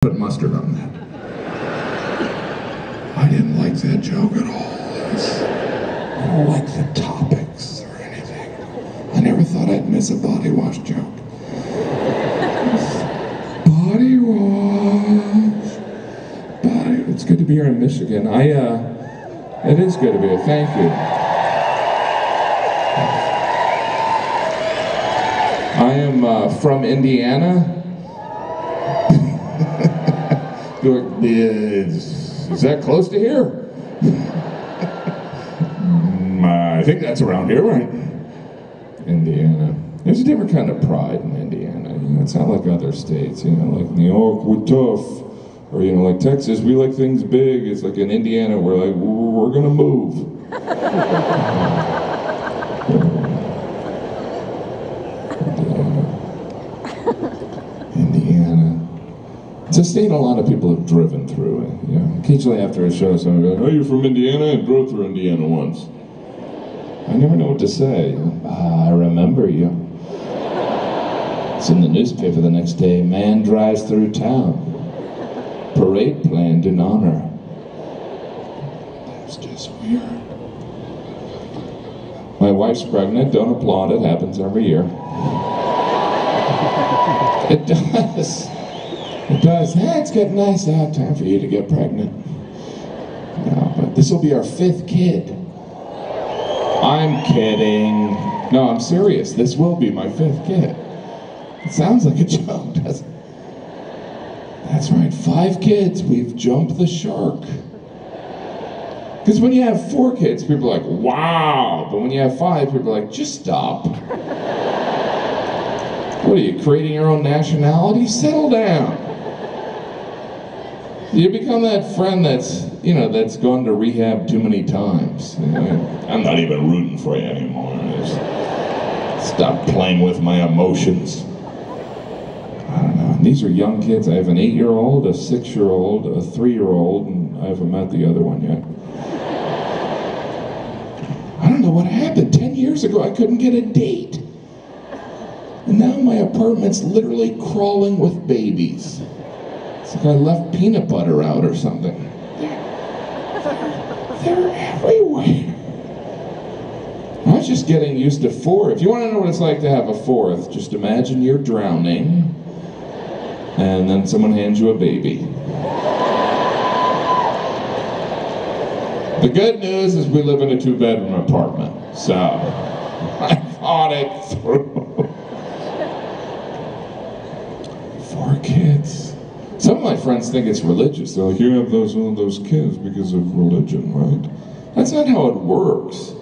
Put mustard on that. I didn't like that joke at all. I don't like the topics or anything. I never thought I'd miss a body wash joke. Body wash. It's good to be here in Michigan. It is good to be here. Thank you. I am from Indiana. Is that close to here? I think that's around here, right? Indiana. There's a different kind of pride in Indiana. You know, it's not like other states. You know, like New York, we're tough. Or, you know, like Texas, we like things big. It's like in Indiana, we're like, we're gonna move. Indiana. It's a state a lot of people have driven through. You know, occasionally after a show, someone goes, "Oh, you're from Indiana? I drove through Indiana once." I never know what to say. I remember you. It's in the newspaper the next day. Man drives through town. Parade planned in honor. That's just weird. My wife's pregnant. Don't applaud. It happens every year. It does. It does. Hey, it's getting nice out. Time for you to get pregnant. No, but this will be our 5th kid. I'm kidding. No, I'm serious. This will be my 5th kid. It sounds like a joke, doesn't it? That's right. 5 kids. We've jumped the shark. Because when you have 4 kids, people are like, wow. But when you have 5, people are like, just stop. What are you, creating your own nationality? Settle down. You become that friend that's, you know, that's gone to rehab too many times. You know, I'm not even rooting for you anymore. Just stop playing with my emotions. I don't know. These are young kids. I have an 8-year-old, a 6-year-old, a 3-year-old, and I haven't met the other one yet. I don't know what happened. 10 years ago, I couldn't get a date. And now my apartment's literally crawling with babies. It's like I left peanut butter out or something. They're everywhere. I was just getting used to 4. If you want to know what it's like to have a 4th, just imagine you're drowning, and then someone hands you a baby. The good news is we live in a 2-bedroom apartment, so I thought it through. 4 kids. Some of my friends think it's religious. They're like, you have those kids because of religion, right? That's not how it works.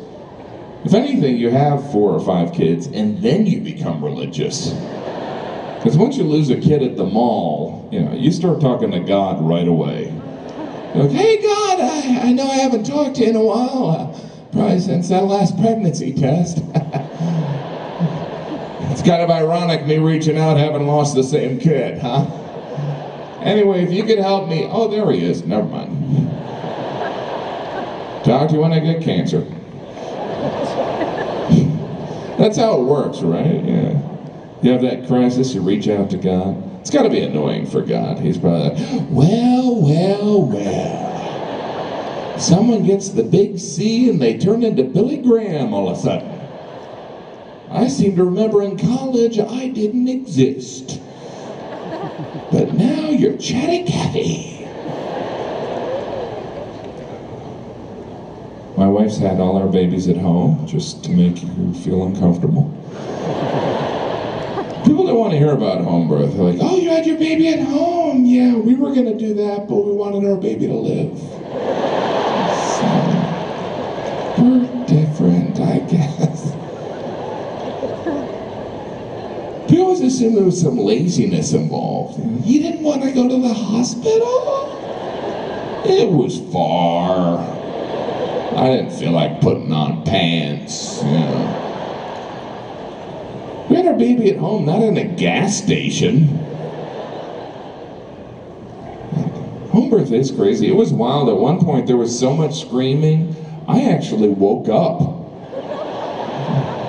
If anything, you have 4 or 5 kids, and then you become religious. Because once you lose a kid at the mall, you know, you start talking to God right away. You're like, hey God, I know I haven't talked to you in a while. Probably since that last pregnancy test. It's kind of ironic me reaching out having lost the same kid, huh? Anyway, if you could help me... Oh, there he is. Never mind. Talk to you when I get cancer. That's how it works, right? Yeah. You have that crisis, you reach out to God. It's got to be annoying for God. He's probably like, well. Someone gets the big C and they turn into Billy Graham all of a sudden. I seem to remember in college I didn't exist. But now you're Chatty Cathy. My wife's had all our babies at home, just to make you feel uncomfortable. People don't want to hear about home birth. They're like, oh, you had your baby at home. Yeah, we were going to do that, but we wanted our baby to live. So, we're different, I guess. People always assume there was some laziness involved. You didn't want to go to the hospital? It was far. I didn't feel like putting on pants, you know. We had our baby at home, not in a gas station. Home birth is crazy. It was wild. At one point, there was so much screaming, I actually woke up.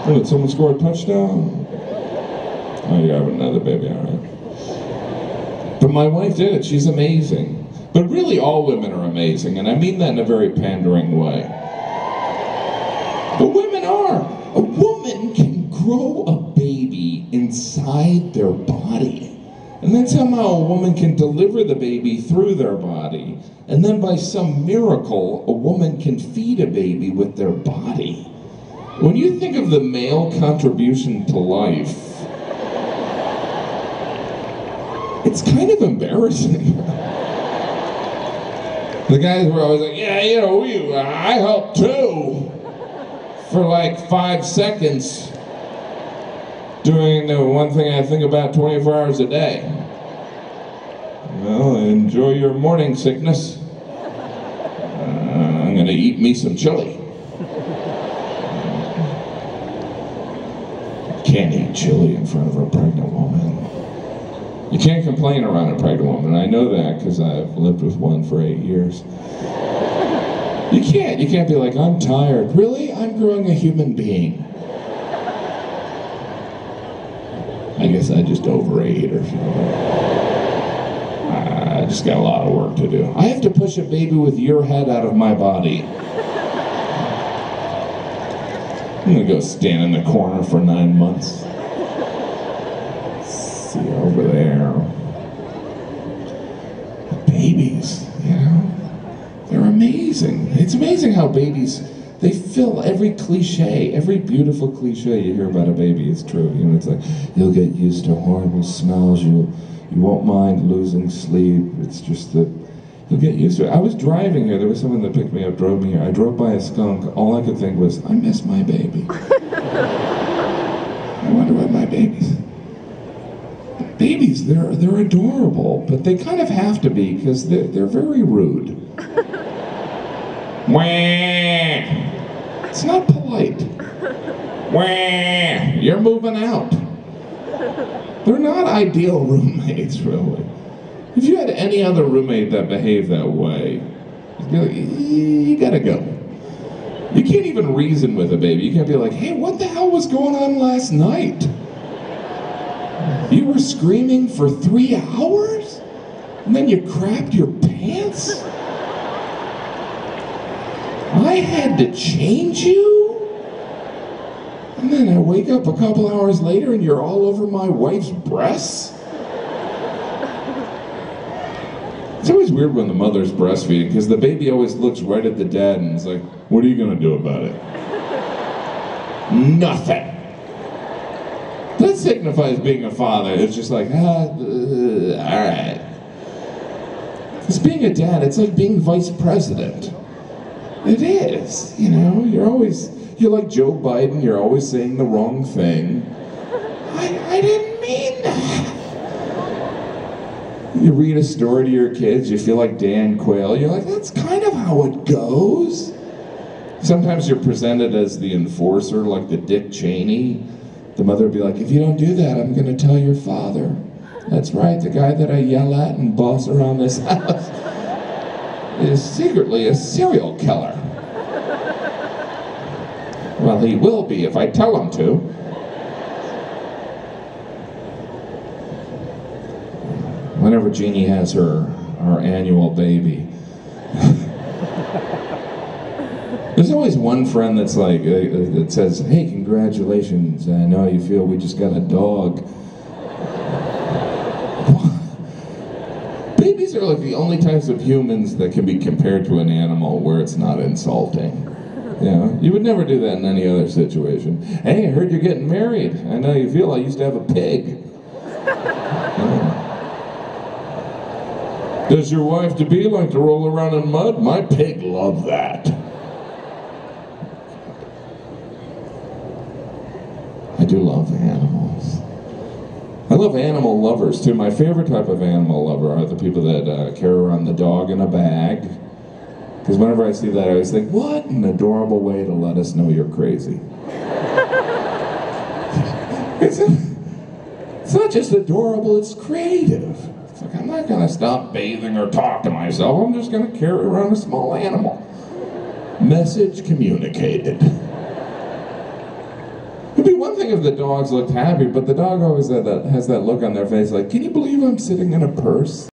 Oh, did someone score a touchdown? Oh, you have another baby, all right. But But my wife did it. She's amazing. But really, all women are amazing, and I mean that in a very pandering way. But women are. A woman can grow a baby inside their body. And then somehow a woman can deliver the baby through their body. And then by some miracle, a woman can feed a baby with their body. When you think of the male contribution to life, it's kind of embarrassing. The guys were always like, yeah, you know, I helped too. For like 5 seconds. Doing the one thing I think about 24 hours a day. Well, enjoy your morning sickness. I'm gonna eat me some chili. Can't eat chili in front of a pregnant woman. You can't complain around a pregnant woman. I know that because I've lived with one for 8 years. You can't be like, I'm tired. Really? I'm growing a human being. I guess I just overate or something. I just got a lot of work to do. I have to push a baby with your head out of my body. I'm gonna go stand in the corner for 9 months. See over there. Babies, you know, they're amazing. It's amazing how babies, they fill every cliche, every beautiful cliche you hear about a baby is true. You know, it's like, you'll get used to horrible smells, you won't mind losing sleep. It's just that you'll get used to it. I was driving here, there was someone that picked me up, drove me here. I drove by a skunk, all I could think was, I miss my baby. I wonder what my baby's. Babies, they're adorable, but they kind of have to be because they're very rude. Wah! It's not polite. Wah! You're moving out. They're not ideal roommates, really. If you had any other roommate that behaved that way, you'd be like, you gotta go. You can't even reason with a baby. You can't be like, hey, what the hell was going on last night? You were screaming for 3 hours? And then you crapped your pants? I had to change you? And then I wake up a couple hours later and you're all over my wife's breasts? It's always weird when the mother's breastfeeding because the baby always looks right at the dad and is like, what are you gonna do about it? Nothing. That signifies being a father. It's just like, all right. Because being a dad, it's like being vice president. It is, you know, you're like Joe Biden, you're always saying the wrong thing. I didn't mean that. You read a story to your kids, you feel like Dan Quayle, you're like, that's kind of how it goes. Sometimes you're presented as the enforcer, like the Dick Cheney. The mother would be like, if you don't do that, I'm gonna tell your father. That's right, the guy that I yell at and boss around this house is secretly a serial killer. Well, he will be if I tell him to. Whenever Jeannie has her annual baby, there's always one friend that's like, that says, hey, congratulations, I know how you feel, we just got a dog. Babies are like the only types of humans that can be compared to an animal where it's not insulting. You know, you would never do that in any other situation. Hey, I heard you're getting married. I know how you feel, I used to have a pig. Does your wife-to-be like to roll around in mud? My pig loved that. I do love animals. I love animal lovers too. My favorite type of animal lover are the people that carry around the dog in a bag. Because whenever I see that, I always think, what an adorable way to let us know you're crazy. It's not just adorable, it's creative. It's like, I'm not going to stop bathing or talk to myself. I'm just going to carry around a small animal. Message communicated. It'd be one thing if the dogs looked happy, but the dog always has that look on their face like, can you believe I'm sitting in a purse?